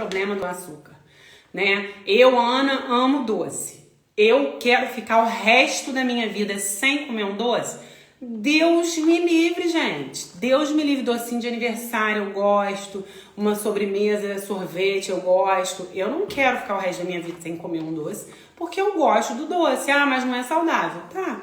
problema do açúcar, né? Eu, Ana, amo doce. Eu quero ficar o resto da minha vida sem comer um doce? Deus me livre, gente. Deus me livre. Docinho de aniversário eu gosto. Uma sobremesa, sorvete eu gosto. Eu não quero ficar o resto da minha vida sem comer um doce, porque eu gosto do doce. Ah, mas não é saudável. Tá.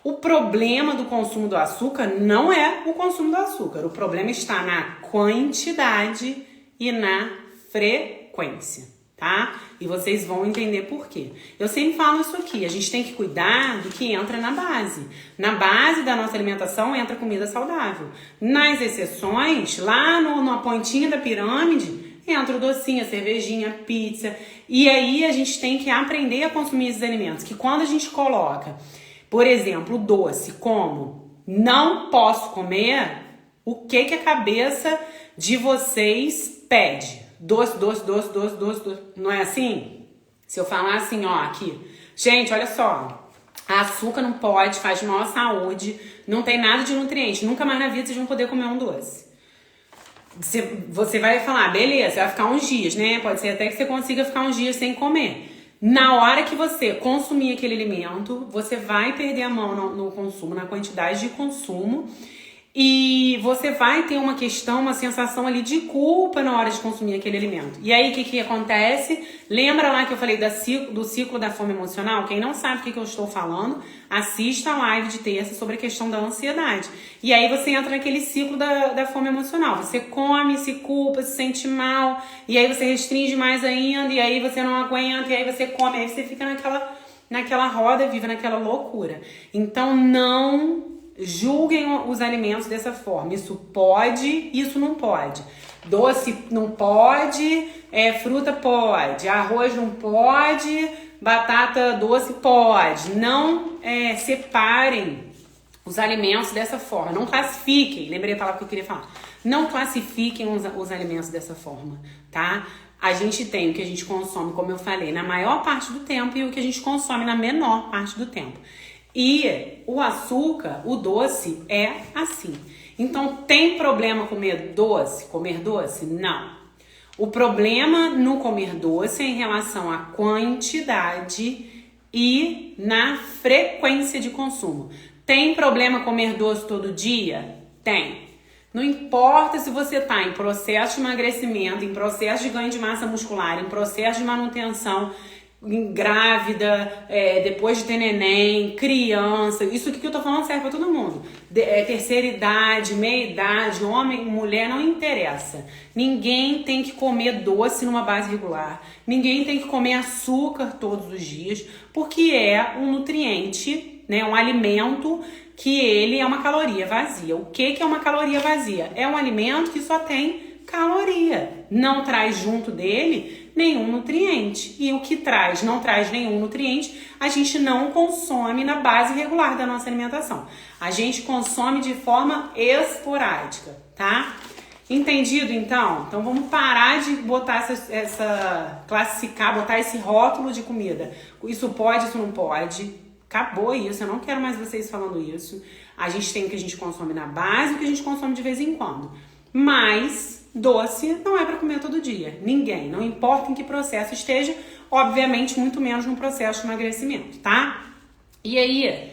O problema do consumo do açúcar não é o consumo do açúcar. O problema está na quantidade e na frequência, tá? E vocês vão entender por quê. Eu sempre falo isso aqui, a gente tem que cuidar do que entra na base. Na base da nossa alimentação entra comida saudável. Nas exceções, lá na pontinha da pirâmide, entra o docinho, a cervejinha, a pizza. E aí a gente tem que aprender a consumir esses alimentos, que quando a gente coloca, por exemplo, o doce como não posso comer, o que a cabeça de vocês pede? Doce, doce, doce, doce, doce, doce. Não é assim? Se eu falar assim, ó, aqui. Gente, olha só. Açúcar não pode, faz mal à saúde, não tem nada de nutriente. Nunca mais na vida vocês vão poder comer um doce. Você vai falar, beleza, vai ficar uns dias, né? Pode ser até que você consiga ficar uns dias sem comer. Na hora que você consumir aquele alimento, você vai perder a mão no consumo, na quantidade de consumo. E você vai ter uma questão, uma sensação ali de culpa na hora de consumir aquele alimento. E aí, o que acontece? Lembra lá que eu falei do ciclo da fome emocional? Quem não sabe o que eu estou falando, assista a live de terça sobre a questão da ansiedade. E aí você entra naquele ciclo da fome emocional. Você come, se culpa, se sente mal, e aí você restringe mais ainda, e aí você não aguenta, e aí você come, aí você fica naquela roda, vive naquela loucura. Então, não julguem os alimentos dessa forma. Isso pode, isso não pode. Doce não pode, fruta pode, arroz não pode, batata doce pode. Não separem os alimentos dessa forma. Não classifiquem. Lembrei a palavra que eu queria falar. Não classifiquem os alimentos dessa forma, tá? A gente tem o que a gente consome, como eu falei, na maior parte do tempo e o que a gente consome na menor parte do tempo. E o açúcar, o doce, é assim. Então, tem problema comer doce? Comer doce? Não. O problema no comer doce é em relação à quantidade e na frequência de consumo. Tem problema comer doce todo dia? Tem. Não importa se você está em processo de emagrecimento, em processo de ganho de massa muscular, em processo de manutenção, grávida, depois de ter neném, criança, isso aqui que eu tô falando serve pra todo mundo. Terceira idade, meia idade, homem, mulher, não interessa. Ninguém tem que comer doce numa base regular. Ninguém tem que comer açúcar todos os dias, porque é um nutriente, né, um alimento que ele é uma caloria vazia. O que é uma caloria vazia? É um alimento que só tem caloria. Não traz junto dele nenhum nutriente. E o que não traz nenhum nutriente, a gente não consome na base regular da nossa alimentação. A gente consome de forma esporádica, tá? Entendido, então? Então vamos parar de botar classificar, botar esse rótulo de comida. Isso pode, isso não pode. Acabou isso, eu não quero mais vocês falando isso. A gente tem o que a gente consome na base e o que a gente consome de vez em quando. Mas doce não é para comer todo dia. Ninguém, não importa em que processo esteja, obviamente muito menos no processo de emagrecimento, tá? E aí,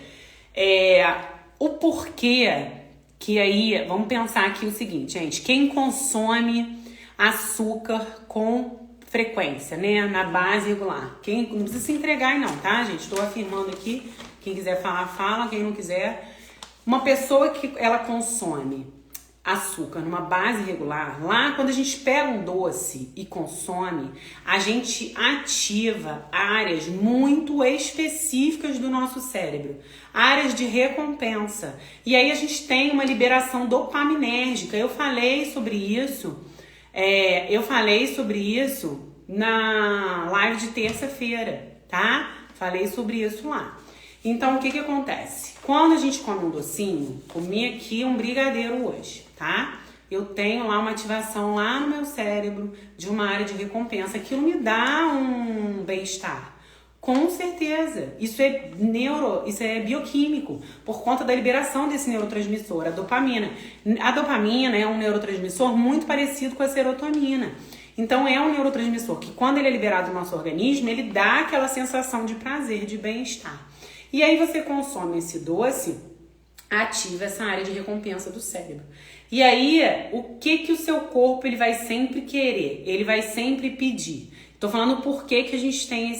o porquê que aí, vamos pensar aqui o seguinte, gente, quem consome açúcar com frequência, né, na base regular, não precisa se entregar aí não, tá, gente? Estou afirmando aqui, quem quiser falar, fala, quem não quiser. Uma pessoa que ela consome açúcar numa base regular, lá quando a gente pega um doce e consome, a gente ativa áreas muito específicas do nosso cérebro, áreas de recompensa. E aí a gente tem uma liberação dopaminérgica. Eu falei sobre isso na live de terça-feira, tá? Falei sobre isso lá. Então, o que acontece? Quando a gente come um docinho, comi aqui um brigadeiro hoje, tá? Eu tenho lá uma ativação lá no meu cérebro de uma área de recompensa. Aquilo me dá um bem-estar. Com certeza. Isso é bioquímico, por conta da liberação desse neurotransmissor, a dopamina. A dopamina é um neurotransmissor muito parecido com a serotonina. Então é um neurotransmissor que quando ele é liberado no nosso organismo, ele dá aquela sensação de prazer, de bem-estar. E aí você consome esse doce, ativa essa área de recompensa do cérebro. E aí, o que o seu corpo ele vai sempre querer? Ele vai sempre pedir. Tô falando por que a gente tem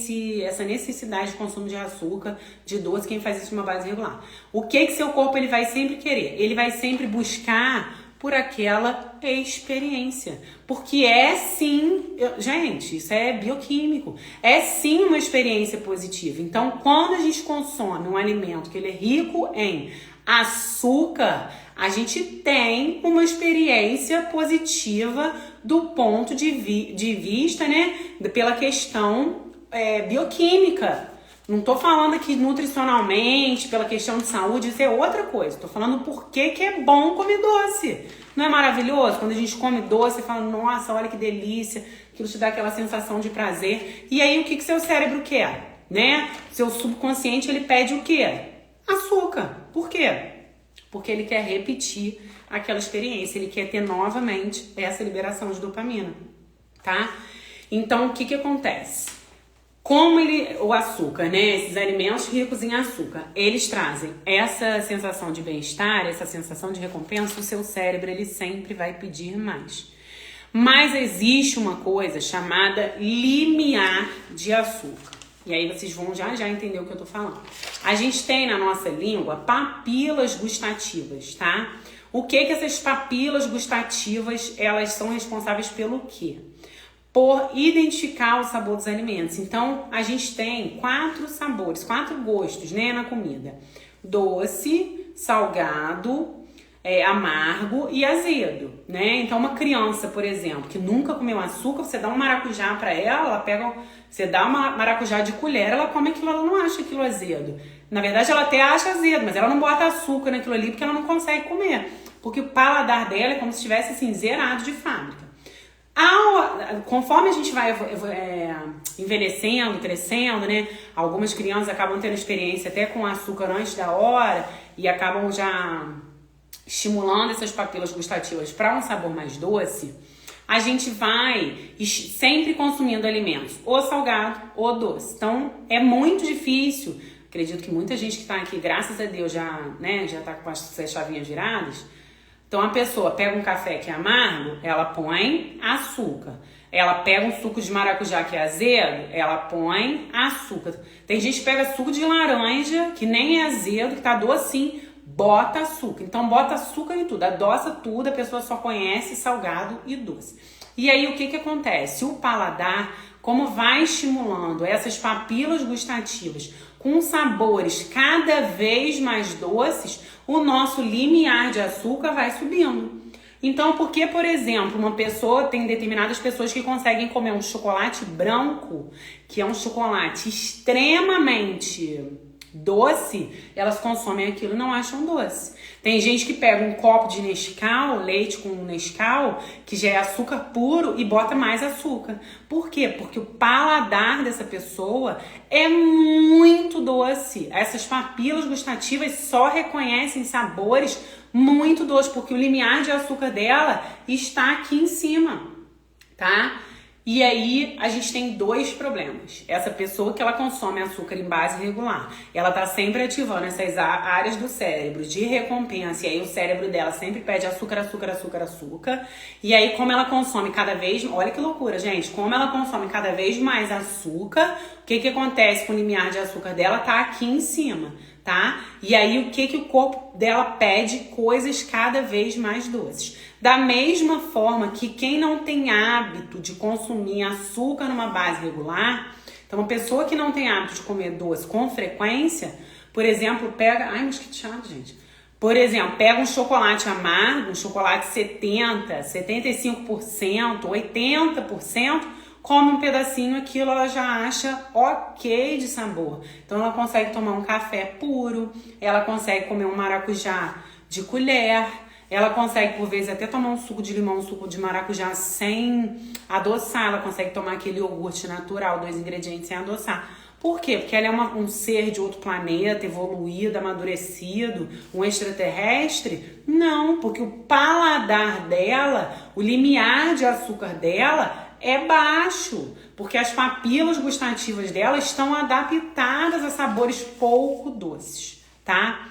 essa necessidade de consumo de açúcar, de doce, quem faz isso de uma base regular. O que seu corpo ele vai sempre querer? Ele vai sempre buscar por aquela experiência. Porque é sim, gente, isso é bioquímico, é sim uma experiência positiva. Então, quando a gente consome um alimento que ele é rico em açúcar, a gente tem uma experiência positiva do ponto de vista, né, pela questão bioquímica. Não tô falando aqui nutricionalmente, pela questão de saúde, isso é outra coisa. Tô falando por que é bom comer doce. Não é maravilhoso? Quando a gente come doce, você fala, nossa, olha que delícia, aquilo te dá aquela sensação de prazer. E aí, o que seu cérebro quer, né? Seu subconsciente, ele pede o quê? Açúcar. Por quê? Porque ele quer repetir aquela experiência, ele quer ter novamente essa liberação de dopamina, tá? Então, o que acontece? Como o açúcar, né, esses alimentos ricos em açúcar, eles trazem essa sensação de bem-estar, essa sensação de recompensa, o seu cérebro, ele sempre vai pedir mais. Mas existe uma coisa chamada limiar de açúcar. E aí vocês vão já entender o que eu tô falando. A gente tem na nossa língua papilas gustativas, tá? O que essas papilas gustativas, elas são responsáveis pelo quê? Por identificar o sabor dos alimentos. Então, a gente tem 4 sabores, 4 gostos, né, na comida. Doce, salgado, amargo e azedo, né? Então, uma criança, por exemplo, que nunca comeu açúcar, você dá um maracujá pra ela você dá uma maracujá de colher, ela come aquilo, ela não acha aquilo azedo. Na verdade, ela até acha azedo, mas ela não bota açúcar naquilo ali porque ela não consegue comer. Porque o paladar dela é como se estivesse, assim, zerado de fábrica. Conforme a gente vai envelhecendo, crescendo, né? Algumas crianças acabam tendo experiência até com açúcar antes da hora e acabam já estimulando essas papilas gustativas para um sabor mais doce. A gente vai sempre consumindo alimentos ou salgado ou doce. Então é muito difícil. Acredito que muita gente que está aqui, graças a Deus, já tá com as chavinhas viradas. Então a pessoa pega um café que é amargo, ela põe açúcar. Ela pega um suco de maracujá que é azedo, ela põe açúcar. Tem gente que pega suco de laranja, que nem é azedo, que tá docinho, bota açúcar. Então bota açúcar em tudo, adoça tudo, a pessoa só conhece salgado e doce. E aí o que acontece? O paladar, como vai estimulando essas papilas gustativas com sabores cada vez mais doces, o nosso limiar de açúcar vai subindo. Então, por que, por exemplo, tem determinadas pessoas que conseguem comer um chocolate branco, que é um chocolate extremamente doce, elas consomem aquilo e não acham doce. Tem gente que pega um copo de Nescau, leite com Nescau, que já é açúcar puro, e bota mais açúcar. Por quê? Porque o paladar dessa pessoa é muito doce. Essas papilas gustativas só reconhecem sabores muito doces, porque o limiar de açúcar dela está aqui em cima, tá? E aí, a gente tem 2 problemas. Essa pessoa que ela consome açúcar em base regular, ela tá sempre ativando essas áreas do cérebro de recompensa. E aí, o cérebro dela sempre pede açúcar, açúcar, açúcar, açúcar. E aí, como ela consome cada vez... Olha que loucura, gente. Como ela consome cada vez mais açúcar, o que acontece com o limiar de açúcar dela? Tá aqui em cima, tá? E aí, o que o corpo dela pede? Coisas cada vez mais doces. Da mesma forma que quem não tem hábito de consumir açúcar numa base regular, então uma pessoa que não tem hábito de comer doce com frequência, por exemplo, pega... Ai, mas que chato, gente. Por exemplo, pega um chocolate amargo, um chocolate 70%, 75%, 80%, come um pedacinho, aquilo ela já acha ok de sabor. Então ela consegue tomar um café puro, ela consegue comer um maracujá de colher, ela consegue, por vezes, até tomar um suco de limão, um suco de maracujá sem adoçar. Ela consegue tomar aquele iogurte natural, 2 ingredientes sem adoçar. Por quê? Porque ela é um ser de outro planeta, evoluído, amadurecido, um extraterrestre? Não, porque o paladar dela, o limiar de açúcar dela é baixo, porque as papilas gustativas dela estão adaptadas a sabores pouco doces, tá?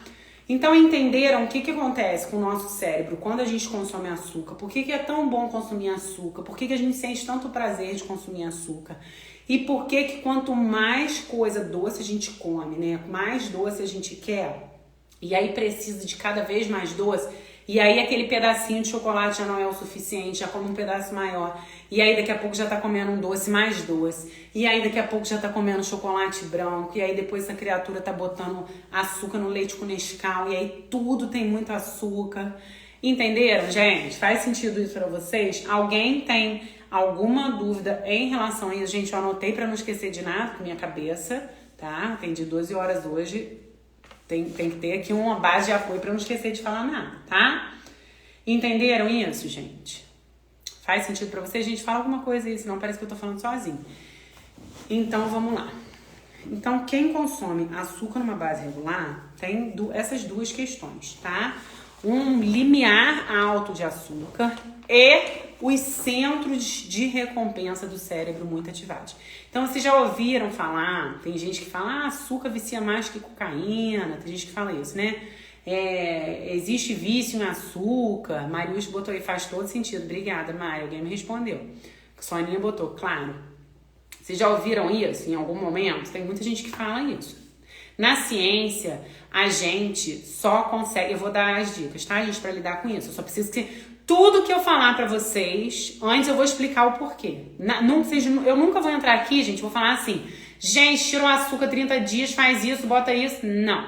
Então entenderam o que acontece com o nosso cérebro quando a gente consome açúcar? Por que é tão bom consumir açúcar? Por que a gente sente tanto prazer de consumir açúcar? E por que quanto mais coisa doce a gente come, né? Mais doce a gente quer, e aí precisa de cada vez mais doce, e aí aquele pedacinho de chocolate já não é o suficiente, já come um pedaço maior, e aí daqui a pouco já tá comendo um doce mais doce, e aí daqui a pouco já tá comendo chocolate branco, e aí depois essa criatura tá botando açúcar no leite com Nescau, e aí tudo tem muito açúcar. Entenderam, gente? Faz sentido isso pra vocês? Alguém tem alguma dúvida em relação a isso? Gente, eu anotei pra não esquecer de nada com minha cabeça, tá? Atendi 12 horas hoje. Tem que ter aqui uma base de apoio pra não esquecer de falar nada, tá? Entenderam isso, gente? Faz sentido pra vocês? Gente, fala alguma coisa aí, senão parece que eu tô falando sozinho. Então, vamos lá. Então, quem consome açúcar numa base regular tem essas duas questões, tá? Um limiar alto de açúcar e os centros de recompensa do cérebro muito ativados. Então, vocês já ouviram falar, tem gente que fala, açúcar vicia mais que cocaína, tem gente que fala isso, né? Existe vício em açúcar. Marius botou aí, faz todo sentido. Obrigada, Mari, alguém me respondeu. Soninha botou, claro. Vocês já ouviram isso em algum momento? Tem muita gente que fala isso. Na ciência, a gente só consegue... Eu vou dar as dicas, tá, gente, pra lidar com isso. Eu só preciso que... Tudo que eu falar pra vocês, antes eu vou explicar o porquê. Eu nunca vou entrar aqui, gente, vou falar assim... Gente, tira o açúcar 30 dias, faz isso, bota isso. Não.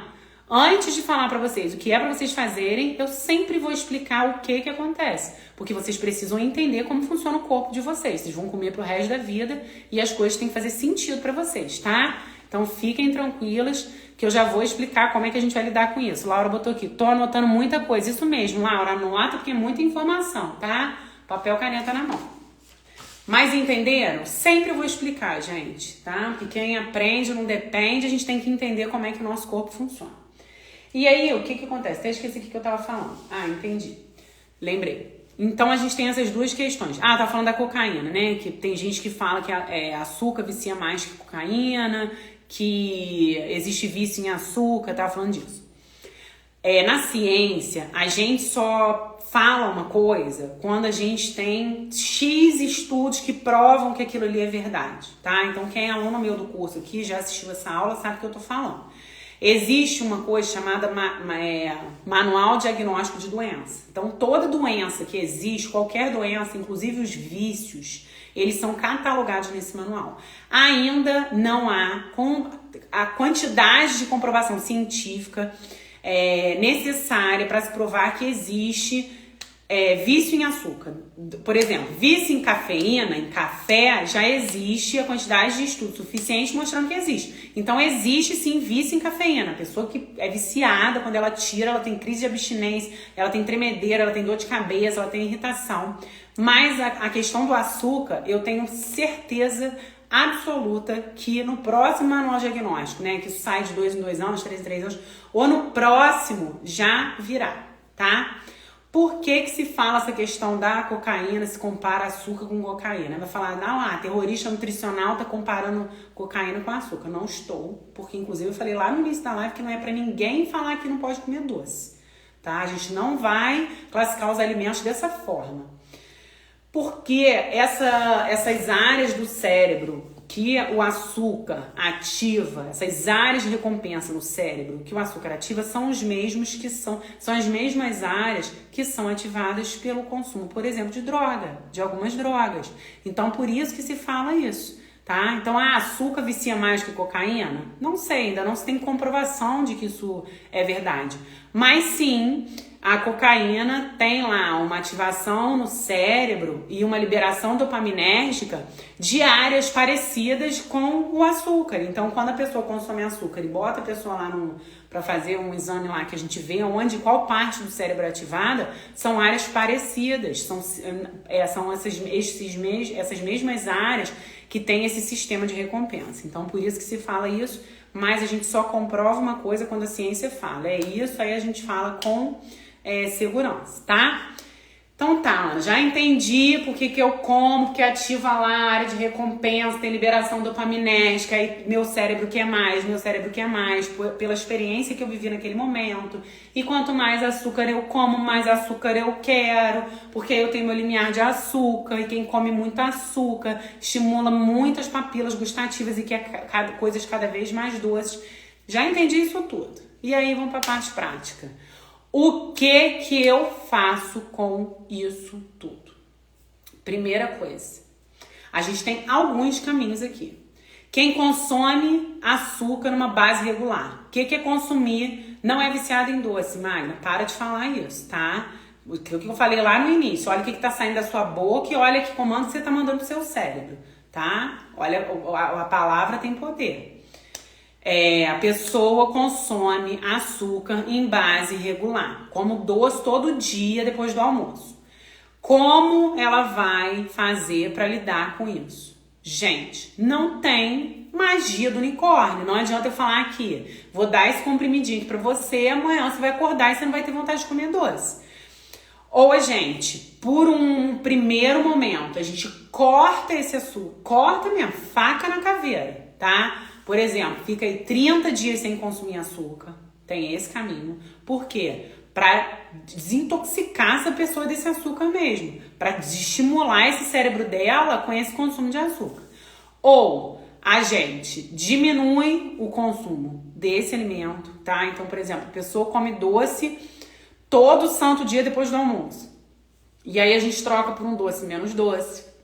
Antes de falar pra vocês o que é pra vocês fazerem, eu sempre vou explicar o que acontece. Porque vocês precisam entender como funciona o corpo de vocês. Vocês vão comer pro resto da vida e as coisas têm que fazer sentido pra vocês, tá? Então fiquem tranquilas que eu já vou explicar como é que a gente vai lidar com isso. Laura botou aqui, tô anotando muita coisa. Isso mesmo, Laura, anota porque é muita informação, tá? Papel, caneta na mão. Mas entenderam? Sempre eu vou explicar, gente, tá? Porque quem aprende não depende, a gente tem que entender como é que o nosso corpo funciona. E aí, o que acontece? Até esqueci o que eu tava falando. Ah, entendi. Lembrei. Então, a gente tem essas duas questões. Ah, tá falando da cocaína, né? Que tem gente que fala que açúcar vicia mais que cocaína, que existe vício em açúcar, tava falando disso. Na ciência, a gente só fala uma coisa quando a gente tem X estudos que provam que aquilo ali é verdade, tá? Então, quem é aluno meu do curso aqui, já assistiu essa aula, sabe o que eu tô falando. Existe uma coisa chamada Manual Diagnóstico de Doença. Então, toda doença que existe, qualquer doença, inclusive os vícios, eles são catalogados nesse manual. Ainda não há a quantidade de comprovação científica necessária para se provar que existe vício em açúcar. Por exemplo, vício em cafeína, em café, já existe a quantidade de estudos suficiente mostrando que existe. Então, existe sim vício em cafeína. A pessoa que é viciada, quando ela tira, ela tem crise de abstinência, ela tem tremedeira, ela tem dor de cabeça, ela tem irritação. Mas a questão do açúcar, eu tenho certeza absoluta que no próximo manual diagnóstico, né, que isso sai de 2 em 2 anos, 3 em 3 anos, ou no próximo já virá, tá? Por que se fala essa questão da cocaína, se compara açúcar com cocaína? Vai falar, não, terrorista nutricional tá comparando cocaína com açúcar. Não estou, porque inclusive eu falei lá no início da live que não é pra ninguém falar que não pode comer doce, tá? A gente não vai classificar os alimentos dessa forma. Porque essas áreas do cérebro que o açúcar ativa, essas áreas de recompensa no cérebro que o açúcar ativa são os mesmos que são as mesmas áreas que são ativadas pelo consumo, por exemplo, de algumas drogas. Então, por isso que se fala isso, tá? Então, açúcar vicia mais que cocaína? Não sei, ainda não se tem comprovação de que isso é verdade. Mas sim, a cocaína tem lá uma ativação no cérebro e uma liberação dopaminérgica de áreas parecidas com o açúcar. Então, quando a pessoa consome açúcar e bota a pessoa lá para fazer um exame lá que a gente vê qual parte do cérebro é ativada, são áreas parecidas, são essas mesmas áreas que tem esse sistema de recompensa. Então, por isso que se fala isso, mas a gente só comprova uma coisa quando a ciência fala. É isso, aí a gente fala com segurança, tá? Então tá, já entendi por que eu como, porque ativa lá a área de recompensa, tem liberação dopaminérgica, aí meu cérebro quer mais, pela experiência que eu vivi naquele momento. E quanto mais açúcar eu como, mais açúcar eu quero, porque aí eu tenho meu limiar de açúcar, e quem come muito açúcar estimula muitas papilas gustativas e quer coisas cada vez mais doces. Já entendi isso tudo. E aí vamos pra parte prática. O que eu faço com isso tudo? Primeira coisa, a gente tem alguns caminhos aqui. Quem consome açúcar numa base regular. O que é consumir? Não é viciado em doce, Magna. Para de falar isso, tá? O que eu falei lá no início. Olha o que tá saindo da sua boca e olha que comando você tá mandando pro seu cérebro, tá? Olha, a palavra tem poder. A pessoa consome açúcar em base regular, como doce todo dia depois do almoço. Como ela vai fazer para lidar com isso? Gente, não tem magia do unicórnio. Não adianta eu falar aqui, vou dar esse comprimidinho para você, amanhã você vai acordar e você não vai ter vontade de comer doce. Ou a gente, por um primeiro momento, a gente corta esse açúcar, corta mesmo, faca na caveira, tá? Por exemplo, fica aí 30 dias sem consumir açúcar. Tem esse caminho. Por quê? Para desintoxicar essa pessoa desse açúcar mesmo. Para desestimular esse cérebro dela com esse consumo de açúcar. Ou a gente diminui o consumo desse alimento, tá? Então, por exemplo, a pessoa come doce todo santo dia depois do almoço. E aí a gente troca por um doce menos doce.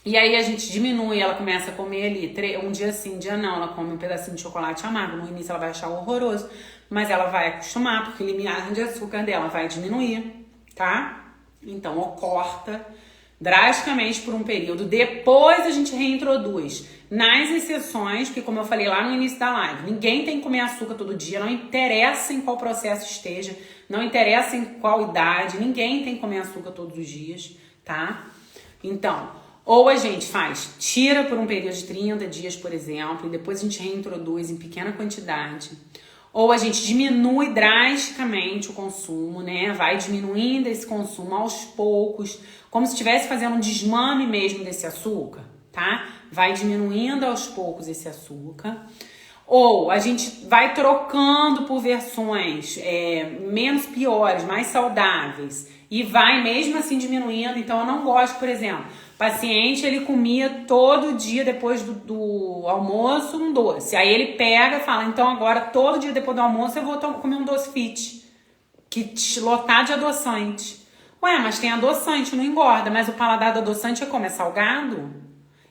E aí a gente diminui, ela começa a comer ali, um dia sim, um dia não, ela come um pedacinho de chocolate amargo, no início ela vai achar horroroso, mas ela vai acostumar, porque o limiar de açúcar dela vai diminuir, tá? Então, ou corta drasticamente por um período, depois a gente reintroduz nas exceções, porque como eu falei lá no início da live, ninguém tem que comer açúcar todo dia, não interessa em qual processo esteja, não interessa em qual idade, ninguém tem que comer açúcar todos os dias, tá? Então, ou a gente tira por um período de 30 dias, por exemplo, e depois a gente reintroduz em pequena quantidade. Ou a gente diminui drasticamente o consumo, né? Vai diminuindo esse consumo aos poucos, como se estivesse fazendo um desmame mesmo desse açúcar, tá? Vai diminuindo aos poucos esse açúcar. Ou a gente vai trocando por versões menos piores, mais saudáveis. E vai mesmo assim diminuindo. Então eu não gosto, por exemplo, paciente, ele comia todo dia depois do almoço um doce. Aí ele pega e fala, então agora todo dia depois do almoço eu vou comer um doce fit, que lotar de adoçante. Ué, mas tem adoçante, não engorda, mas o paladar do adoçante é como? É salgado?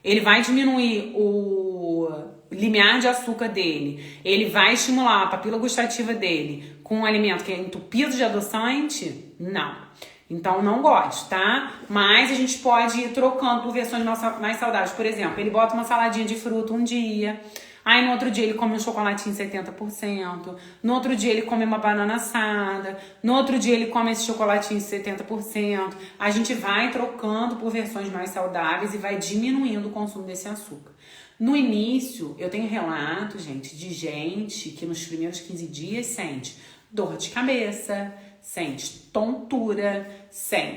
Ele vai diminuir o limiar de açúcar dele, ele vai estimular a papila gustativa dele com um alimento que é entupido de adoçante? Não. Então, não gosto, tá? Mas a gente pode ir trocando por versões mais saudáveis. Por exemplo, ele bota uma saladinha de fruta um dia, aí no outro dia ele come um chocolatinho 70%, no outro dia ele come uma banana assada, no outro dia ele come esse chocolatinho 70%. A gente vai trocando por versões mais saudáveis e vai diminuindo o consumo desse açúcar. No início, eu tenho relatos, gente, de gente que nos primeiros 15 dias sente dor de cabeça, sente tontura,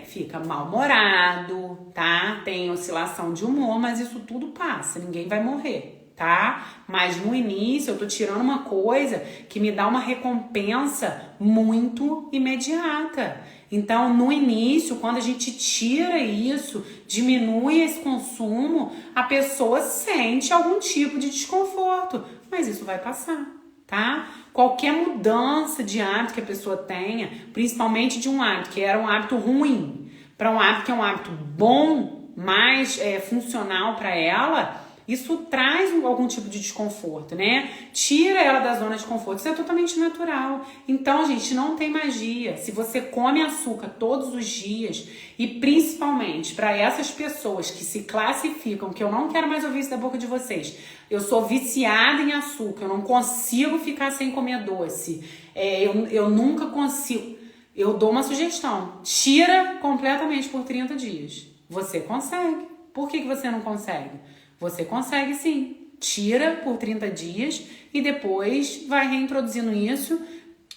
fica mal-humorado, tá? Tem oscilação de humor, mas isso tudo passa, ninguém vai morrer, tá? Mas no início eu tô tirando uma coisa que me dá uma recompensa muito imediata. Então, no início, quando a gente tira isso, diminui esse consumo, a pessoa sente algum tipo de desconforto, mas isso vai passar, tá? Qualquer mudança de hábito que a pessoa tenha, principalmente de um hábito que era um hábito ruim, para um hábito que é um hábito bom, mais funcional para ela, isso traz algum tipo de desconforto, né? Tira ela da zona de conforto. Isso é totalmente natural. Então, gente, não tem magia. Se você come açúcar todos os dias, e principalmente para essas pessoas que se classificam, que eu não quero mais ouvir isso da boca de vocês, eu sou viciada em açúcar, eu não consigo ficar sem comer doce, eu nunca consigo. Eu dou uma sugestão: tira completamente por 30 dias. Você consegue. Por que você não consegue? Você consegue sim. Tira por 30 dias e depois vai reintroduzindo isso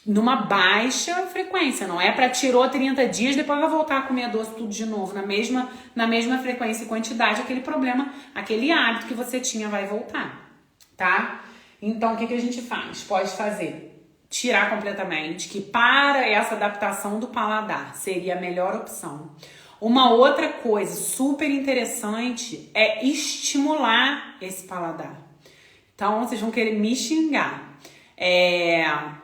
numa baixa frequência. Não é para tirou 30 dias, depois vai voltar a comer doce tudo de novo, na mesma frequência e quantidade, aquele problema, aquele hábito que você tinha vai voltar, tá? Então, o que a gente faz? Pode fazer, tirar completamente, que para essa adaptação do paladar seria a melhor opção. Uma outra coisa super interessante é estimular esse paladar. Então, vocês vão querer me xingar.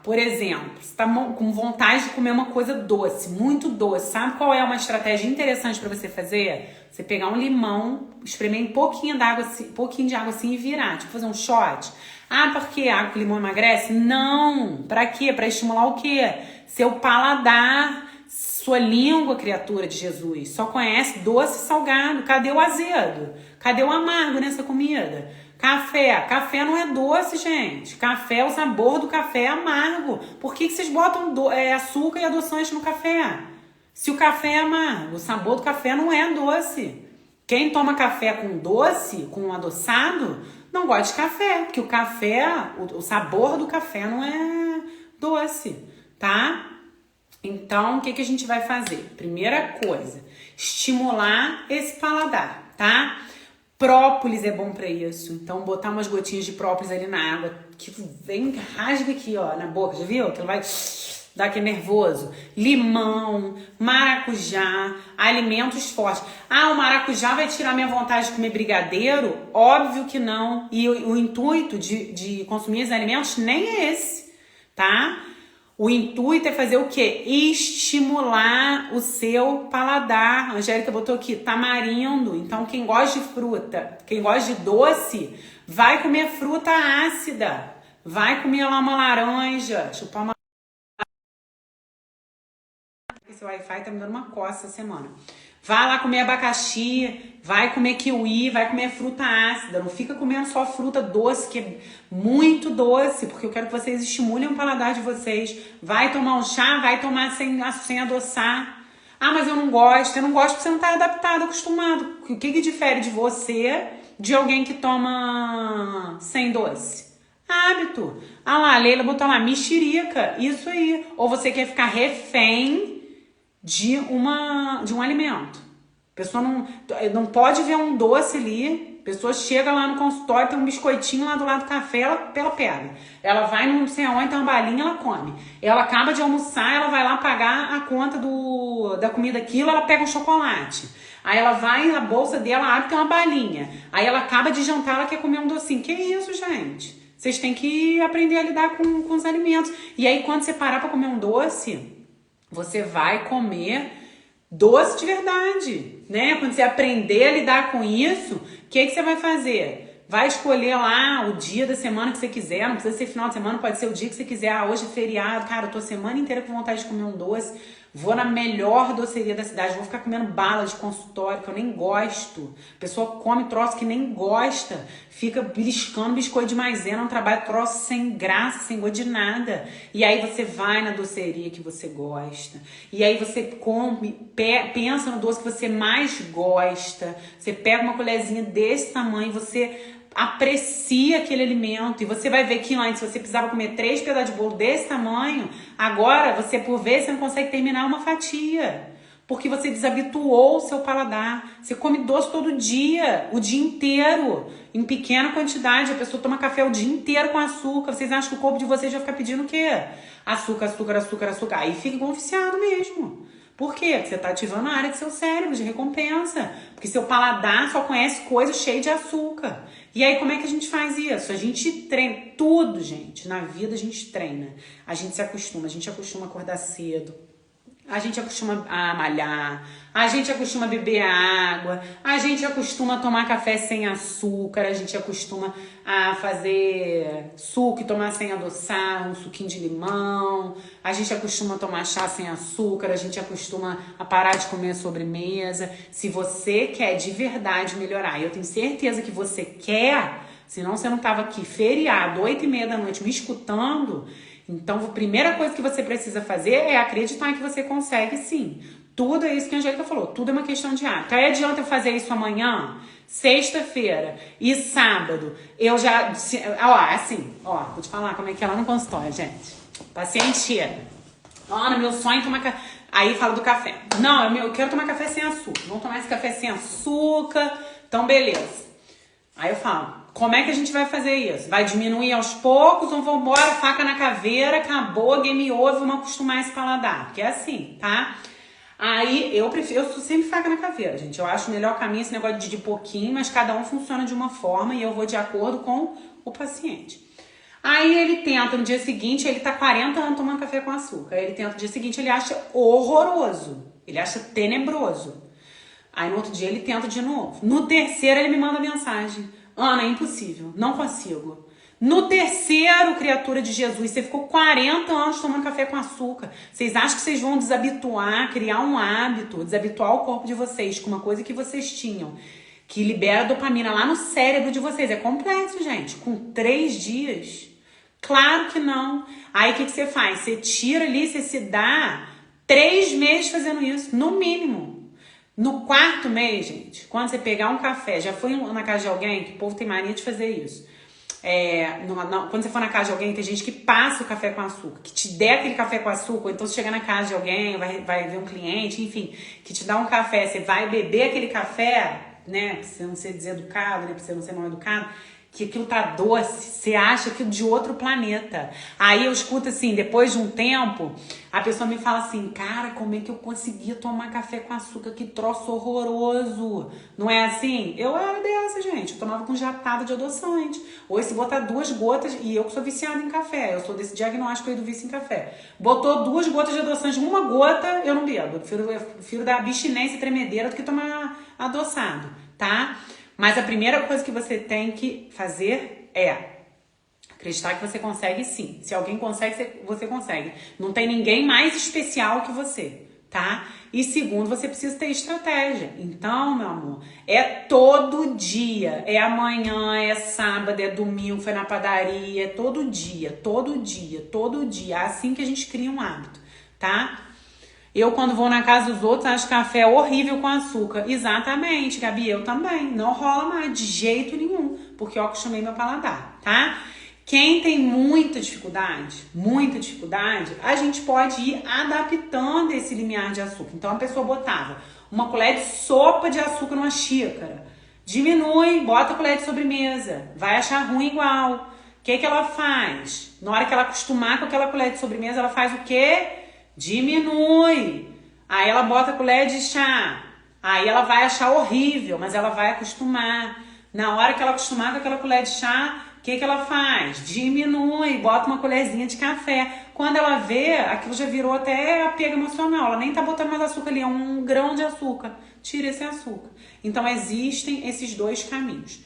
Por exemplo, você tá com vontade de comer uma coisa doce, muito doce. Sabe qual é uma estratégia interessante para você fazer? Você pegar um limão, espremer um pouquinho de água assim e virar. Tipo, fazer um shot. Ah, porque água com limão emagrece? Não! Pra quê? Pra estimular o quê? Seu paladar, sua língua, criatura de Jesus, só conhece doce e salgado. Cadê o azedo? Cadê o amargo nessa comida? Café não é doce, gente. Café, o sabor do café é amargo. Por que vocês botam açúcar e adoçante no café? Se o café é amargo, o sabor do café não é doce. Quem toma café com doce, com adoçado, não gosta de café, porque o café, o sabor do café não é doce, tá? Então, o que a gente vai fazer? Primeira coisa, estimular esse paladar, tá? Própolis é bom pra isso. Então, botar umas gotinhas de própolis ali na água, que vem, rasga aqui, ó, na boca, já viu? Que ela vai dar aquele nervoso. Limão, maracujá, alimentos fortes. Ah, o maracujá vai tirar minha vontade de comer brigadeiro? Óbvio que não. E o intuito de consumir esses alimentos nem é esse, tá? O intuito é fazer o quê? Estimular o seu paladar. A Angélica botou aqui, tamarindo. Então, quem gosta de fruta, quem gosta de doce, vai comer fruta ácida. Vai comer lá uma laranja, chupar uma... Esse Wi-Fi tá me dando uma coça essa semana. Vai lá comer abacaxi, vai comer kiwi, vai comer fruta ácida. Não fica comendo só fruta doce, que é muito doce, porque eu quero que vocês estimulem o paladar de vocês. Vai tomar um chá, vai tomar sem adoçar. Ah, mas eu não gosto porque você não tá adaptado, acostumado. O que difere de você de alguém que toma sem doce? Hábito. Ah lá, a Leila botou lá, mexerica, isso aí. Ou você quer ficar refém de um alimento. A pessoa não pode ver um doce ali. A pessoa chega lá no consultório, tem um biscoitinho lá do lado do café, ela pega. Ela vai não sei aonde, tem uma balinha, ela come. Ela acaba de almoçar, ela vai lá pagar a conta da comida aquilo, ela pega um chocolate. Aí ela vai na bolsa dela, abre, tem uma balinha. Aí ela acaba de jantar, ela quer comer um docinho. Que isso, gente? Vocês têm que aprender a lidar com os alimentos. E aí, quando você parar pra comer um doce, você vai comer doce de verdade, né? Quando você aprender a lidar com isso, o que você vai fazer? Vai escolher lá o dia da semana que você quiser, não precisa ser final de semana, pode ser o dia que você quiser. Ah, hoje é feriado, cara, eu tô a semana inteira com vontade de comer um doce, vou na melhor doceria da cidade, vou ficar comendo bala de consultório, que eu nem gosto. A pessoa come troço que nem gosta, fica beliscando biscoito de maisena, um trabalho troço sem graça, sem gosto de nada. E aí você vai na doceria que você gosta. E aí você come, pensa no doce que você mais gosta. Você pega uma colherzinha desse tamanho, você aprecia aquele alimento e você vai ver que antes você precisava comer 3 pedaços de bolo desse tamanho, agora você por vez você não consegue terminar uma fatia, porque você desabituou o seu paladar. Você come doce todo dia, o dia inteiro, em pequena quantidade. A pessoa toma café o dia inteiro com açúcar. Vocês acham que o corpo de vocês vai ficar pedindo o quê? Açúcar, açúcar, açúcar, açúcar. Aí fica igual um viciado mesmo. Por quê? Porque você está ativando a área do seu cérebro de recompensa. Porque seu paladar só conhece coisas cheias de açúcar. E aí, como é que a gente faz isso? A gente treina tudo, gente. Na vida a gente treina. A gente se acostuma. A gente acostuma a acordar cedo. A gente acostuma a malhar, a gente acostuma a beber água, a gente acostuma a tomar café sem açúcar, a gente acostuma a fazer suco e tomar sem adoçar, um suquinho de limão, a gente acostuma a tomar chá sem açúcar, a gente acostuma a parar de comer sobremesa. Se você quer de verdade melhorar, e eu tenho certeza que você quer, senão você não estava aqui feriado, 8h30 da noite me escutando. Então, a primeira coisa que você precisa fazer é acreditar que você consegue sim. Tudo é isso que a Angélica falou, tudo é uma questão de hábito. Aí adianta eu fazer isso amanhã, sexta-feira e sábado, eu já... assim, vou te falar como é que é lá no consultório, gente. Paciente chega. Ana, meu sonho é tomar café. Aí fala do café. Não, eu quero tomar café sem açúcar. Vamos tomar esse café sem açúcar. Então, beleza. Aí eu falo, como é que a gente vai fazer isso? Vai diminuir aos poucos ou vamos embora, faca na caveira, acabou, game over, vamos acostumar esse paladar. Porque é assim, tá? Aí eu sou sempre faca na caveira, gente. Eu acho o melhor caminho esse negócio de pouquinho, mas cada um funciona de uma forma e eu vou de acordo com o paciente. Aí ele tenta no dia seguinte, ele tá 40 anos tomando café com açúcar. Aí ele tenta no dia seguinte, ele acha horroroso. Ele acha tenebroso. Aí no outro dia ele tenta de novo. No terceiro ele me manda mensagem. Ana, é impossível, não consigo. No terceiro, criatura de Jesus, você ficou 40 anos tomando café com açúcar. Vocês acham que vocês vão desabituar, criar um hábito, desabituar o corpo de vocês com uma coisa que vocês tinham, que libera dopamina lá no cérebro de vocês? É complexo, gente. Com 3 dias? Claro que não. Aí o que você faz? Você tira ali, você se dá 3 meses fazendo isso, no mínimo. No 4º mês, gente, quando você pegar um café, já foi na casa de alguém, que o povo tem mania de fazer isso. Quando você for na casa de alguém, tem gente que passa o café com açúcar, que te der aquele café com açúcar, ou então você chegar na casa de alguém, vai ver um cliente, enfim, que te dá um café, você vai beber aquele café, né, pra você não ser deseducado, né, pra você não ser mal educado, que aquilo tá doce, você acha aquilo de outro planeta. Aí eu escuto assim, depois de um tempo, a pessoa me fala assim, cara, como é que eu conseguia tomar café com açúcar? Que troço horroroso. Não é assim? Eu era dessa, gente. Eu tomava com jatada de adoçante. Ou se botar 2 gotas, e eu que sou viciada em café, eu sou desse diagnóstico aí do vício em café. Botou 2 gotas de adoçante, 1 gota, eu não bebo. Eu prefiro dar abstinência tremedeira do que tomar adoçado, tá? Mas a primeira coisa que você tem que fazer é acreditar que você consegue sim. Se alguém consegue, você consegue. Não tem ninguém mais especial que você, tá? E segundo, você precisa ter estratégia. Então, meu amor, é todo dia. É amanhã, é sábado, é domingo, foi na padaria. É todo dia, todo dia, todo dia. É assim que a gente cria um hábito, tá? Eu, quando vou na casa dos outros, acho café horrível com açúcar. Exatamente, Gabi, eu também. Não rola mais, de jeito nenhum. Porque eu acostumei meu paladar, tá? Quem tem muita dificuldade, a gente pode ir adaptando esse limiar de açúcar. Então, a pessoa botava uma colher de sopa de açúcar numa xícara. Diminui, bota a colher de sobremesa. Vai achar ruim igual. O que ela faz? Na hora que ela acostumar com aquela colher de sobremesa, ela faz o quê? Diminui. Aí ela bota a colher de chá. Aí ela vai achar horrível, mas ela vai acostumar. Na hora que ela acostumar com aquela colher de chá, o que ela faz? Diminui, bota uma colherzinha de café. Quando ela vê, aquilo já virou até apego emocional. Ela nem tá botando mais açúcar ali, é 1 grão de açúcar. Tira esse açúcar. Então existem esses 2 caminhos.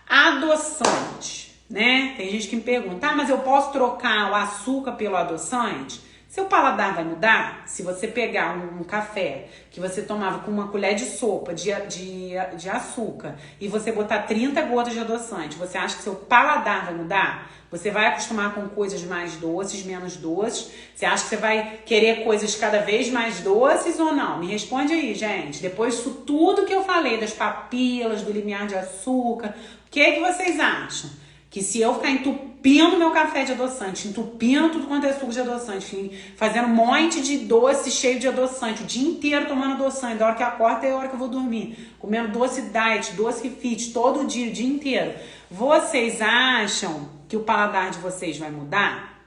Adoçante, né? Tem gente que me pergunta, mas eu posso trocar o açúcar pelo adoçante? Seu paladar vai mudar? Se você pegar um café que você tomava com uma colher de sopa de açúcar e você botar 30 gotas de adoçante, você acha que seu paladar vai mudar? Você vai acostumar com coisas mais doces, menos doces? Você acha que você vai querer coisas cada vez mais doces ou não? Me responde aí, gente. Depois disso tudo que eu falei, das papilas, do limiar de açúcar, o que vocês acham? Que se eu ficar entupindo meu café de adoçante, entupindo tudo quanto é suco de adoçante, enfim, fazendo um monte de doce cheio de adoçante, o dia inteiro tomando adoçante, da hora que eu acordo até a hora que eu vou dormir, comendo doce diet, doce fit, todo dia, o dia inteiro, vocês acham que o paladar de vocês vai mudar?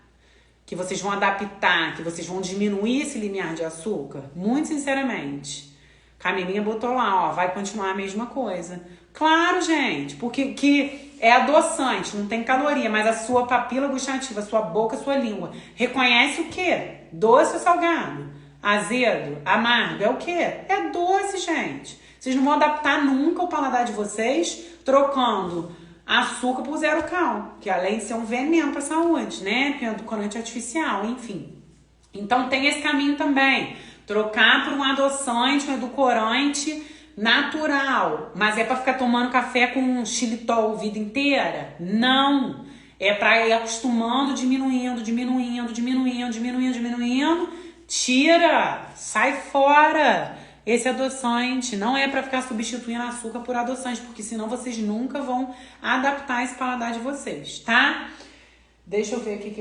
Que vocês vão adaptar, que vocês vão diminuir esse limiar de açúcar? Muito sinceramente. Camilinha botou lá, ó, vai continuar a mesma coisa. Claro, gente, porque que é adoçante, não tem caloria, mas a sua papila gustativa, a sua boca, a sua língua, reconhece o quê? Doce ou salgado? Azedo? Amargo? É o quê? É doce, gente. Vocês não vão adaptar nunca o paladar de vocês trocando açúcar por 0 cal, que além de ser um veneno para a saúde, né? Que é edulcorante artificial, enfim. Então tem esse caminho também. Trocar por um adoçante, um edulcorante natural. Mas é para ficar tomando café com xilitol a vida inteira? Não. É para ir acostumando, diminuindo, Tira, sai fora esse adoçante. Não é para ficar substituindo açúcar por adoçante, porque senão vocês nunca vão adaptar esse paladar de vocês, tá? Deixa eu ver aqui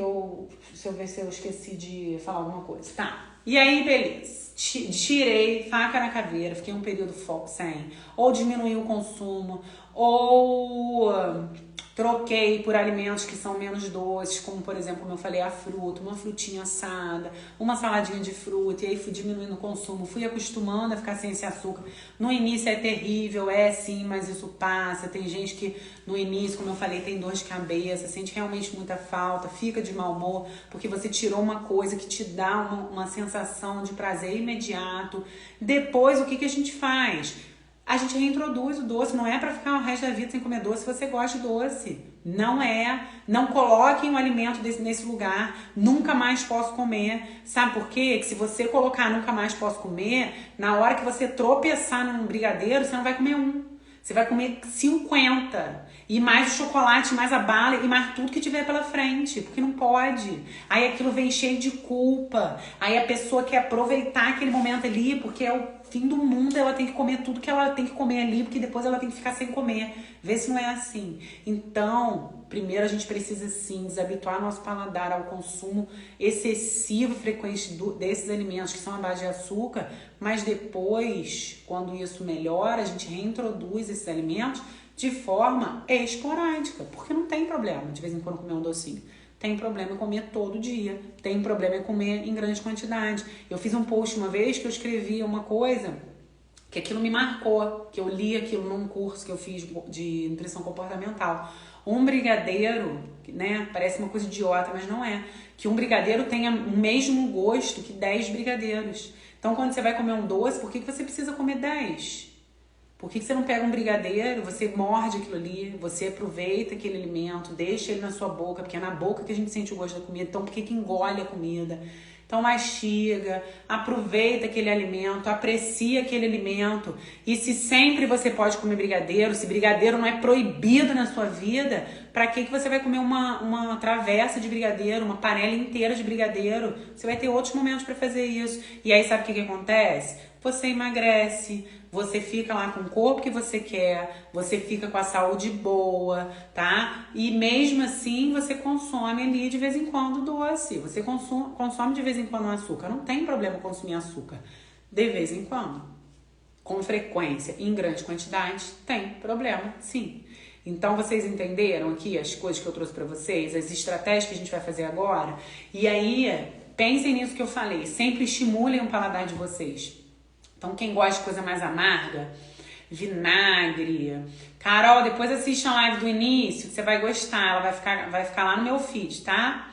se eu ver se eu esqueci de falar alguma coisa. Tá. E aí, beleza. Tirei faca na caveira, fiquei um período sem, ou diminuí o consumo, ou troquei por alimentos que são menos doces, como por exemplo, como eu falei, a fruta, uma frutinha assada, uma saladinha de fruta, e aí fui diminuindo o consumo, fui acostumando a ficar sem esse açúcar. No início é terrível, sim, mas isso passa. Tem gente que no início, como eu falei, tem dor de cabeça, sente realmente muita falta, fica de mau humor, porque você tirou uma coisa que te dá uma sensação de prazer imediato. Depois, o que a gente faz? A gente reintroduz o doce. Não é para ficar o resto da vida sem comer doce se você gosta de doce. Não é. Não coloquem um alimento nesse lugar. Nunca mais posso comer. Sabe por quê? Que se você colocar nunca mais posso comer, na hora que você tropeçar num brigadeiro, você não vai comer um. Você vai comer 50. E mais o chocolate, mais a bala e mais tudo que tiver pela frente. Porque não pode. Aí aquilo vem cheio de culpa. Aí a pessoa quer aproveitar aquele momento ali, porque é o fim do mundo, ela tem que comer tudo que ela tem que comer ali, porque depois ela tem que ficar sem comer. Vê se não é assim. Então, primeiro a gente precisa sim desabituar nosso paladar ao consumo excessivo, frequente desses alimentos que são à base de açúcar, mas depois, quando isso melhora, a gente reintroduz esses alimentos de forma esporádica, porque não tem problema de vez em quando comer um docinho. Tem problema em comer todo dia. Tem problema em comer em grande quantidade. Eu fiz um post uma vez que eu escrevi uma coisa que aquilo me marcou, que eu li aquilo num curso que eu fiz de nutrição comportamental. Um brigadeiro, né, parece uma coisa idiota, mas não é, que um brigadeiro tenha o mesmo gosto que 10 brigadeiros. Então, quando você vai comer um doce, por que você precisa comer 10? Por que você não pega um brigadeiro, você morde aquilo ali, você aproveita aquele alimento, deixa ele na sua boca, porque é na boca que a gente sente o gosto da comida, então por que engole a comida? Então mastiga, aproveita aquele alimento, aprecia aquele alimento. E se sempre você pode comer brigadeiro, se brigadeiro não é proibido na sua vida, pra que você vai comer uma travessa de brigadeiro, uma panela inteira de brigadeiro? Você vai ter outros momentos para fazer isso. E aí sabe o que acontece? Você emagrece, você fica lá com o corpo que você quer, você fica com a saúde boa, tá? E mesmo assim você consome ali de vez em quando doce, você consome de vez em quando açúcar. Não tem problema consumir açúcar de vez em quando. Com frequência, em grande quantidade, tem problema, sim. Então vocês entenderam aqui as coisas que eu trouxe pra vocês, as estratégias que a gente vai fazer agora? E aí, pensem nisso que eu falei, sempre estimulem o paladar de vocês. Então, quem gosta de coisa mais amarga, vinagre. Carol, depois assiste a live do início, você vai gostar, ela vai ficar lá no meu feed, tá?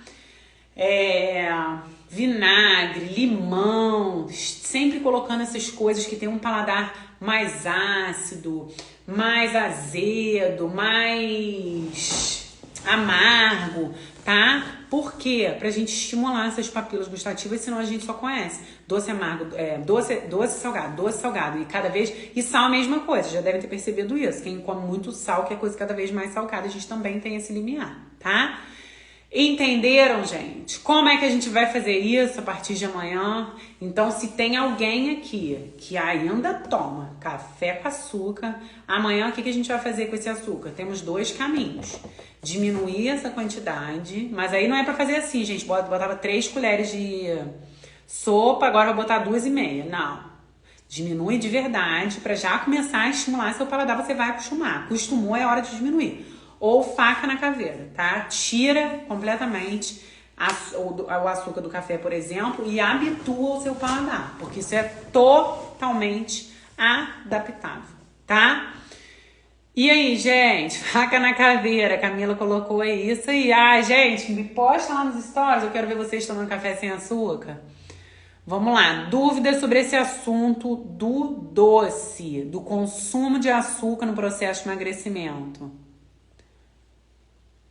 Vinagre, limão, sempre colocando essas coisas que tem um paladar mais ácido, mais azedo, mais amargo, tá? Por quê? Pra gente estimular essas papilas gustativas, senão a gente só conhece doce amargo, doce salgado. E cada vez. E sal a mesma coisa, já devem ter percebido isso. Quem come muito sal, que é coisa cada vez mais salgada, a gente também tem esse limiar, tá? Entenderam, gente? Como é que a gente vai fazer isso a partir de amanhã? Então, se tem alguém aqui que ainda toma café com açúcar, amanhã o que a gente vai fazer com esse açúcar? Temos 2 caminhos. Diminuir essa quantidade, mas aí não é pra fazer assim, gente. Botava 3 colheres de sopa, agora vou botar 2,5. Não. Diminui de verdade pra já começar a estimular seu paladar, você vai acostumar. Acostumou, é hora de diminuir. Ou faca na caveira, tá? Tira completamente o açúcar do café, por exemplo, e habitua o seu paladar, porque isso é totalmente adaptável, tá? E aí, gente, faca na caveira, a Camila colocou isso aí. Ah, gente, me posta lá nos stories, eu quero ver vocês tomando café sem açúcar. Vamos lá, dúvidas sobre esse assunto do doce, do consumo de açúcar no processo de emagrecimento.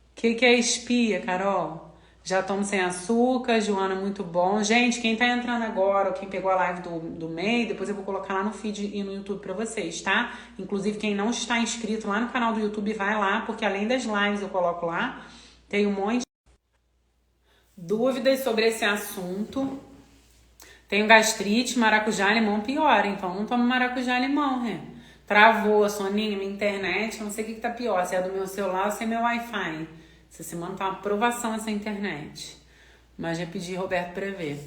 O que é espia, Carol? Já tomo sem açúcar, Joana, muito bom. Gente, quem tá entrando agora, ou quem pegou a live do MEI, depois eu vou colocar lá no feed e no YouTube pra vocês, tá? Inclusive, quem não está inscrito lá no canal do YouTube, vai lá, porque além das lives eu coloco lá, tem um monte de dúvidas sobre esse assunto. Tenho gastrite, maracujá, limão pior, então não tomo maracujá, limão, né? Travou, soninho, minha internet, não sei o que tá pior, se é do meu celular ou se é meu Wi-Fi. Essa semana tá uma provação essa internet. Mas já pedi Roberto pra ver.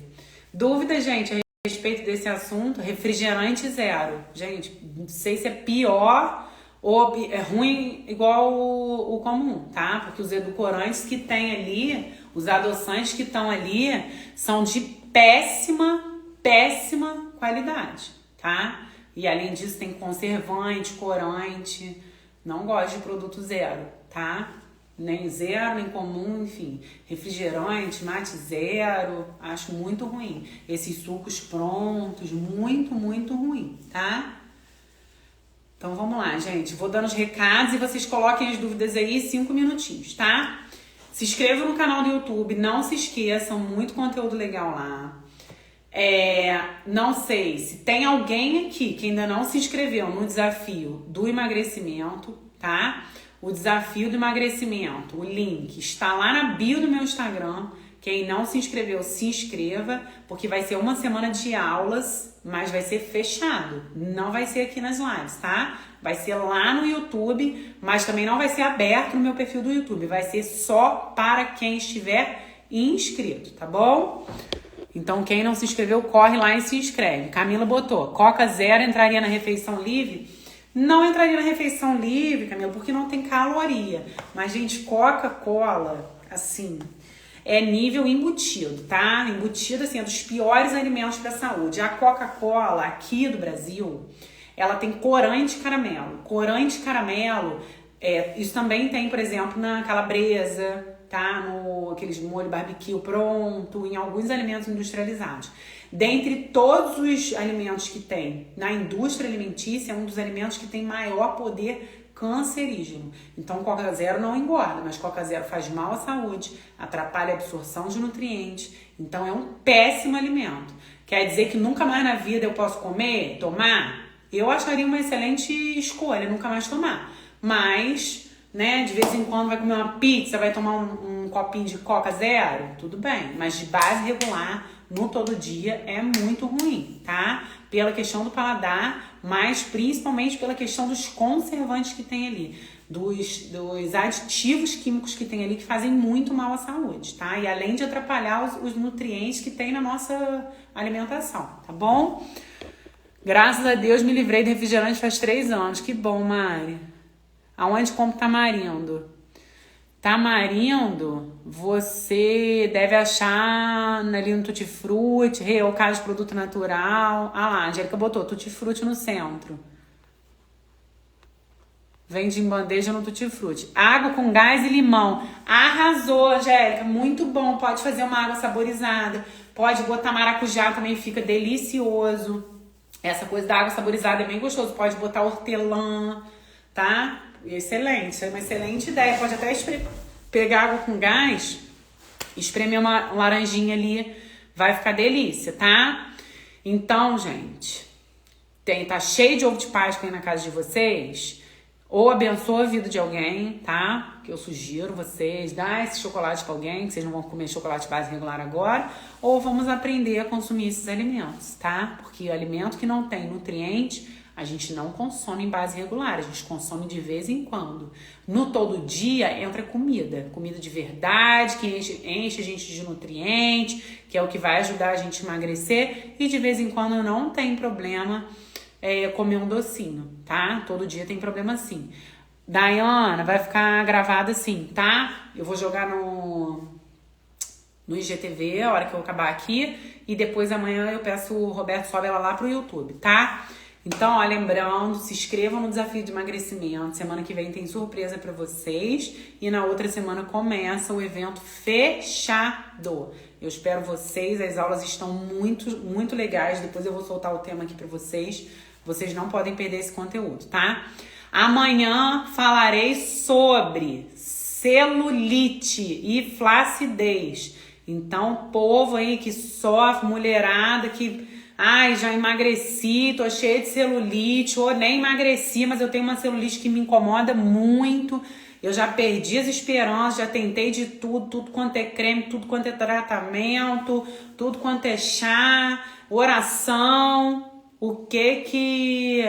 Dúvida, gente, a respeito desse assunto, refrigerante zero. Gente, não sei se é pior ou é ruim igual o comum, tá? Porque os edulcorantes que tem ali, os adoçantes que estão ali, são de péssima qualidade, tá? E além disso tem conservante, corante. Não gosto de produto zero, tá? Nem zero, nem comum, enfim. Refrigerante, mate zero, acho muito ruim. Esses sucos prontos, muito ruim, tá? Então vamos lá, gente. Vou dando os recados e vocês coloquem as dúvidas aí 5 minutinhos, tá? Se inscrevam no canal do YouTube, não se esqueçam, muito conteúdo legal lá. Não sei se tem alguém aqui que ainda não se inscreveu no desafio do emagrecimento, tá? O desafio do emagrecimento, o link está lá na bio do meu Instagram. Quem não se inscreveu, se inscreva, porque vai ser uma semana de aulas, mas vai ser fechado. Não vai ser aqui nas lives, tá? Vai ser lá no YouTube, mas também não vai ser aberto no meu perfil do YouTube. Vai ser só para quem estiver inscrito, tá bom? Então, quem não se inscreveu, corre lá e se inscreve. Camila botou, Coca Zero entraria na refeição livre? Não entraria na refeição livre, Camila, porque não tem caloria. Mas, gente, Coca-Cola, assim, é nível embutido, tá? Embutido, assim, é dos piores alimentos para a saúde. A Coca-Cola, aqui do Brasil, ela tem corante caramelo. Corante caramelo, isso também tem, por exemplo, na calabresa, tá? No aqueles molho barbecue pronto, em alguns alimentos industrializados. Dentre todos os alimentos que tem na indústria alimentícia, é um dos alimentos que tem maior poder cancerígeno. Então, Coca Zero não engorda, mas Coca Zero faz mal à saúde, atrapalha a absorção de nutrientes. Então, é um péssimo alimento. Quer dizer que nunca mais na vida eu posso comer, tomar? Eu acharia uma excelente escolha, nunca mais tomar. Mas, né, de vez em quando vai comer uma pizza, vai tomar um copinho de Coca Zero, tudo bem. Mas de base regular, no todo dia, é muito ruim, tá? Pela questão do paladar, mas principalmente pela questão dos conservantes que tem ali, dos aditivos químicos que tem ali, que fazem muito mal à saúde, tá? E além de atrapalhar os nutrientes que tem na nossa alimentação, tá bom? Graças a Deus me livrei de refrigerante faz 3 anos. Que bom, Mari. Aonde compro tamarindo? Tamarindo, você deve achar ali no Tutti Frutti, Real Casa de Produto Natural. Ah lá, a Angélica botou Tutti Frutti no centro. Vende em bandeja no Tutti Frutti. Água com gás e limão. Arrasou, Angélica. Muito bom. Pode fazer uma água saborizada. Pode botar maracujá, também fica delicioso. Essa coisa da água saborizada é bem gostoso. Pode botar hortelã, tá? Excelente, é uma excelente ideia. Pode até pegar água com gás, espremer uma laranjinha ali, vai ficar delícia, tá? Então, gente, tá cheio de ovo de Páscoa aí na casa de vocês. Ou abençoa a vida de alguém, tá? Que eu sugiro vocês, dá esse chocolate pra alguém, que vocês não vão comer chocolate base regular agora. Ou vamos aprender a consumir esses alimentos, tá? Porque o alimento que não tem nutriente, a gente não consome em base regular, a gente consome de vez em quando. No todo dia entra comida de verdade, que enche a gente de nutrientes, que é o que vai ajudar a gente a emagrecer. E de vez em quando não tem problema comer um docinho, tá? Todo dia tem problema sim. Dayana, vai ficar gravado assim, tá? Eu vou jogar no IGTV a hora que eu acabar aqui. E depois amanhã eu peço o Roberto sobe ela lá pro YouTube, tá? Então, ó, lembrando, se inscrevam no desafio de emagrecimento. Semana que vem tem surpresa pra vocês. E na outra semana começa o evento fechado. Eu espero vocês. As aulas estão muito legais. Depois eu vou soltar o tema aqui pra vocês. Vocês não podem perder esse conteúdo, tá? Amanhã falarei sobre celulite e flacidez. Então, povo aí que sofre, mulherada que... Ai, já emagreci, tô cheia de celulite, ou nem emagreci, mas eu tenho uma celulite que me incomoda muito. Eu já perdi as esperanças, já tentei de tudo, tudo quanto é creme, tudo quanto é tratamento, tudo quanto é chá, oração. O que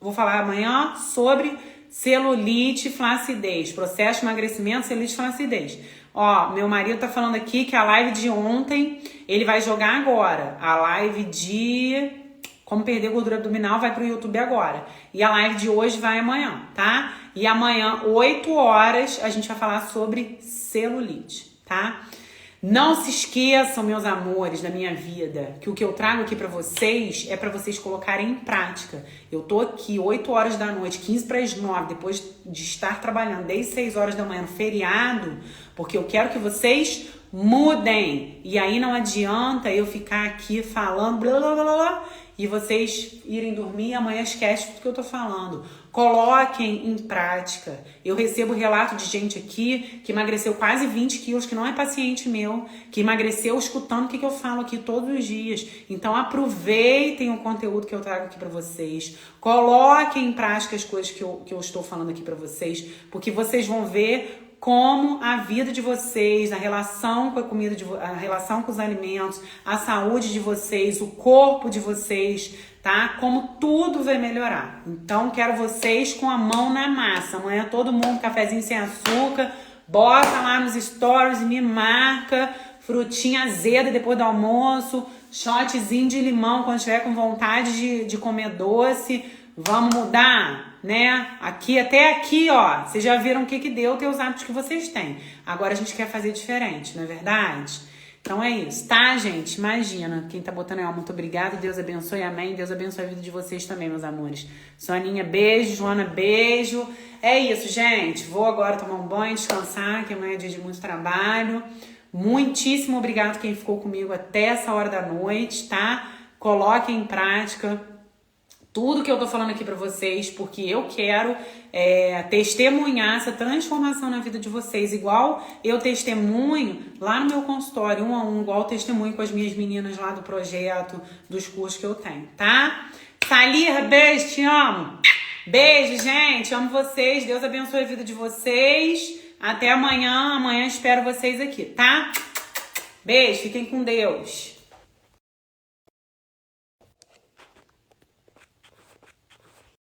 vou falar amanhã sobre celulite e flacidez, processo de emagrecimento, celulite e flacidez. Ó, meu marido tá falando aqui que a live de ontem, ele vai jogar agora. A live de como perder gordura abdominal vai pro YouTube agora. E a live de hoje vai amanhã, tá? E amanhã, 8 horas, a gente vai falar sobre celulite, tá? Não se esqueçam, meus amores, da minha vida, que o que eu trago aqui pra vocês é pra vocês colocarem em prática. Eu tô aqui 8 horas da noite, 15 para as 9, depois de estar trabalhando desde 6 horas da manhã no feriado, porque eu quero que vocês mudem. E aí não adianta eu ficar aqui falando blá blá blá blá e vocês irem dormir e amanhã esquece tudo que eu tô falando. Coloquem em prática. Eu recebo relato de gente aqui que emagreceu quase 20 quilos, que não é paciente meu, que emagreceu escutando o que eu falo aqui todos os dias. Então aproveitem o conteúdo que eu trago aqui pra vocês. Coloquem em prática as coisas que eu estou falando aqui pra vocês, porque vocês vão ver como a vida de vocês, a relação com a comida, a relação com os alimentos, a saúde de vocês, o corpo de vocês, tá? Como tudo vai melhorar. Então, quero vocês com a mão na massa. Amanhã todo mundo, cafezinho sem açúcar, bota lá nos stories e me marca, frutinha azeda depois do almoço, shotzinho de limão quando estiver com vontade de comer doce. Vamos mudar, né? Aqui, até aqui, ó, vocês já viram o que deu ter os hábitos que vocês têm. Agora a gente quer fazer diferente, não é verdade? Então é isso, tá, gente? Imagina, quem tá botando aí, ó, muito obrigada, Deus abençoe, amém. Deus abençoe a vida de vocês também, meus amores. Soninha, beijo, Joana, beijo. É isso, gente. Vou agora tomar um banho, descansar, que amanhã é dia de muito trabalho. Muitíssimo obrigado quem ficou comigo até essa hora da noite, tá? Coloquem em prática tudo que eu tô falando aqui pra vocês, porque eu quero testemunhar essa transformação na vida de vocês, igual eu testemunho lá no meu consultório, 1 a 1, igual eu testemunho com as minhas meninas lá do projeto, dos cursos que eu tenho, tá? Salir, beijo, te amo! Beijo, gente, amo vocês, Deus abençoe a vida de vocês, até amanhã espero vocês aqui, tá? Beijo, fiquem com Deus!